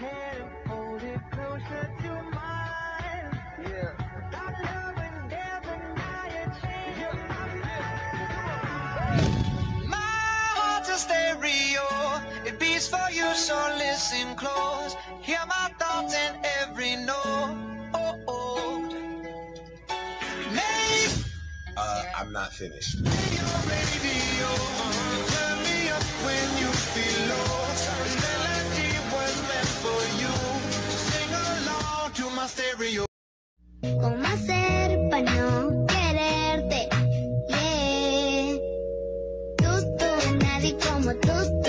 hand, hold it closer to mine. Yeah. Our love and death and now you change your mind. My heart's a stereo, it beats for you, so listen close. Hear my thoughts in every note. I'm not finished. Radio, turn me up when you feel low. This melody was meant for you. Sing along to my stereo. ¿Cómo hacer para no quererte? Yeah. Tú, nadie como tú.